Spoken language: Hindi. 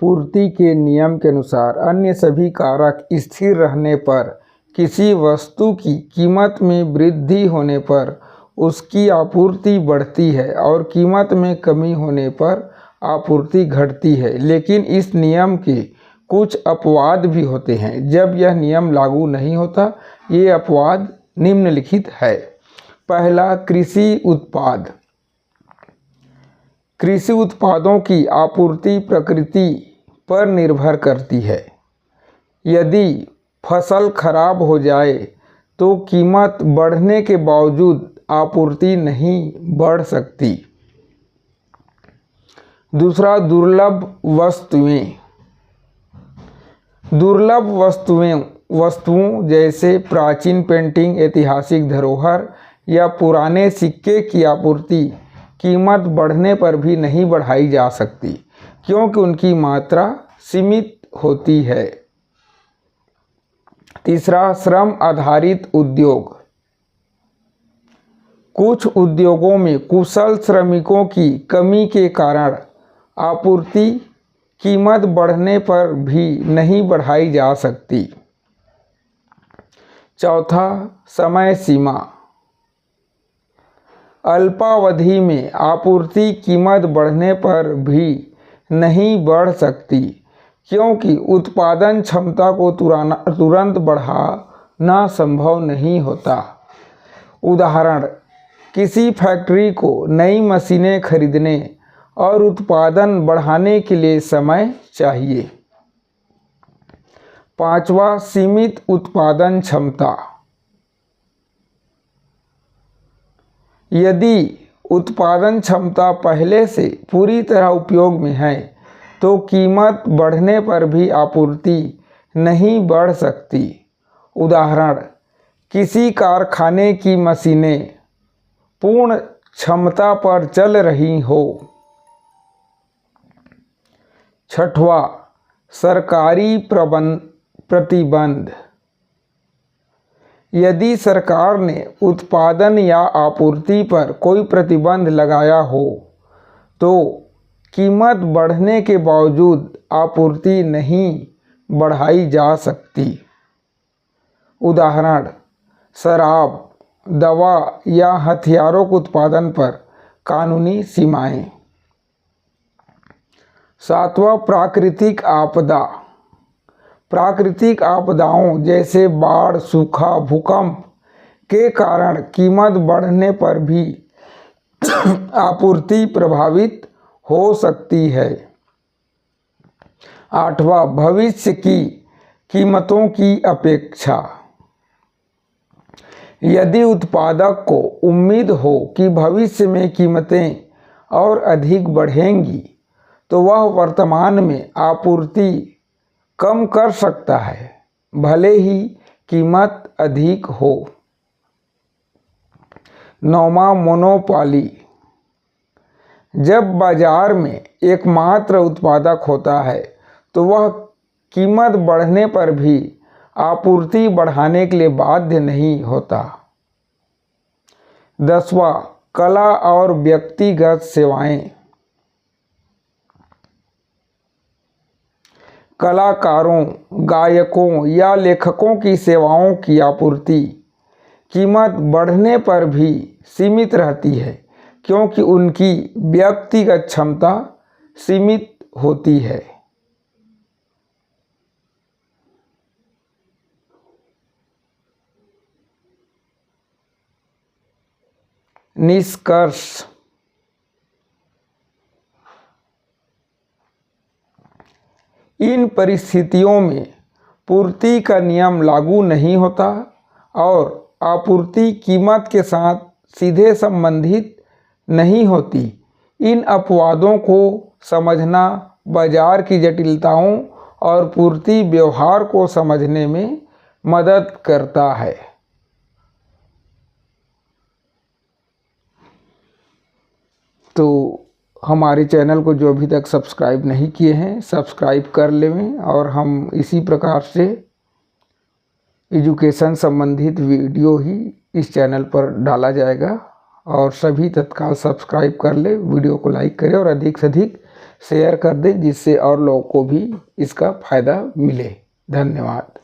पूर्ति के नियम के अनुसार अन्य सभी कारक स्थिर रहने पर किसी वस्तु की कीमत में वृद्धि होने पर उसकी आपूर्ति बढ़ती है और कीमत में कमी होने पर आपूर्ति घटती है। लेकिन इस नियम के कुछ अपवाद भी होते हैं। जब यह नियम लागू नहीं होता, ये अपवाद निम्नलिखित है। पहला, कृषि उत्पाद। कृषि उत्पादों की आपूर्ति प्रकृति पर निर्भर करती है। यदि फसल खराब हो जाए तो कीमत बढ़ने के बावजूद आपूर्ति नहीं बढ़ सकती। दूसरा, दुर्लभ वस्तुएं। दुर्लभ वस्तुओं जैसे प्राचीन पेंटिंग, ऐतिहासिक धरोहर या पुराने सिक्के की आपूर्ति कीमत बढ़ने पर भी नहीं बढ़ाई जा सकती, क्योंकि उनकी मात्रा सीमित होती है। तीसरा, श्रम आधारित उद्योग। कुछ उद्योगों में कुशल श्रमिकों की कमी के कारण आपूर्ति कीमत बढ़ने पर भी नहीं बढ़ाई जा सकती। चौथा, समय सीमा। अल्पावधि में आपूर्ति कीमत बढ़ने पर भी नहीं बढ़ सकती, क्योंकि उत्पादन क्षमता को तुरंत बढ़ाना संभव नहीं होता। उदाहरण, किसी फैक्ट्री को नई मशीनें खरीदने और उत्पादन बढ़ाने के लिए समय चाहिए। पांचवा, सीमित उत्पादन क्षमता। यदि उत्पादन क्षमता पहले से पूरी तरह उपयोग में है तो कीमत बढ़ने पर भी आपूर्ति नहीं बढ़ सकती। उदाहरण, किसी कारखाने की मशीनें पूर्ण क्षमता पर चल रही हो। छठवां, सरकारी प्रतिबंध। यदि सरकार ने उत्पादन या आपूर्ति पर कोई प्रतिबंध लगाया हो तो कीमत बढ़ने के बावजूद आपूर्ति नहीं बढ़ाई जा सकती। उदाहरण, शराब, दवा या हथियारों के उत्पादन पर कानूनी सीमाएं। सातवां, प्राकृतिक आपदा। प्राकृतिक आपदाओं जैसे बाढ़, सूखा, भूकंप के कारण कीमत बढ़ने पर भी आपूर्ति प्रभावित हो सकती है। आठवां, भविष्य की कीमतों की अपेक्षा। यदि उत्पादक को उम्मीद हो कि भविष्य में कीमतें और अधिक बढ़ेंगी तो वह वर्तमान में आपूर्ति कम कर सकता है, भले ही कीमत अधिक हो। नौवां, मोनोपोली। जब बाजार में एकमात्र उत्पादक होता है तो वह कीमत बढ़ने पर भी आपूर्ति बढ़ाने के लिए बाध्य नहीं होता। 10वां, कला और व्यक्तिगत सेवाएं। कलाकारों, गायकों या लेखकों की सेवाओं की आपूर्ति कीमत बढ़ने पर भी सीमित रहती है, क्योंकि उनकी व्यक्तिगत क्षमता सीमित होती है। निष्कर्ष। इन परिस्थितियों में पूर्ति का नियम लागू नहीं होता और आपूर्ति कीमत के साथ सीधे संबंधित नहीं होती। इन अपवादों को समझना बाजार की जटिलताओं और पूर्ति व्यवहार को समझने में मदद करता है। तो हमारे चैनल को जो अभी तक सब्सक्राइब नहीं किए हैं, सब्सक्राइब कर लें। और हम इसी प्रकार से एजुकेशन संबंधित वीडियो ही इस चैनल पर डाला जाएगा। और सभी तत्काल सब्सक्राइब कर ले, वीडियो को लाइक करें और अधिक से अधिक शेयर कर दें जिससे और लोगों को भी इसका फ़ायदा मिले। धन्यवाद।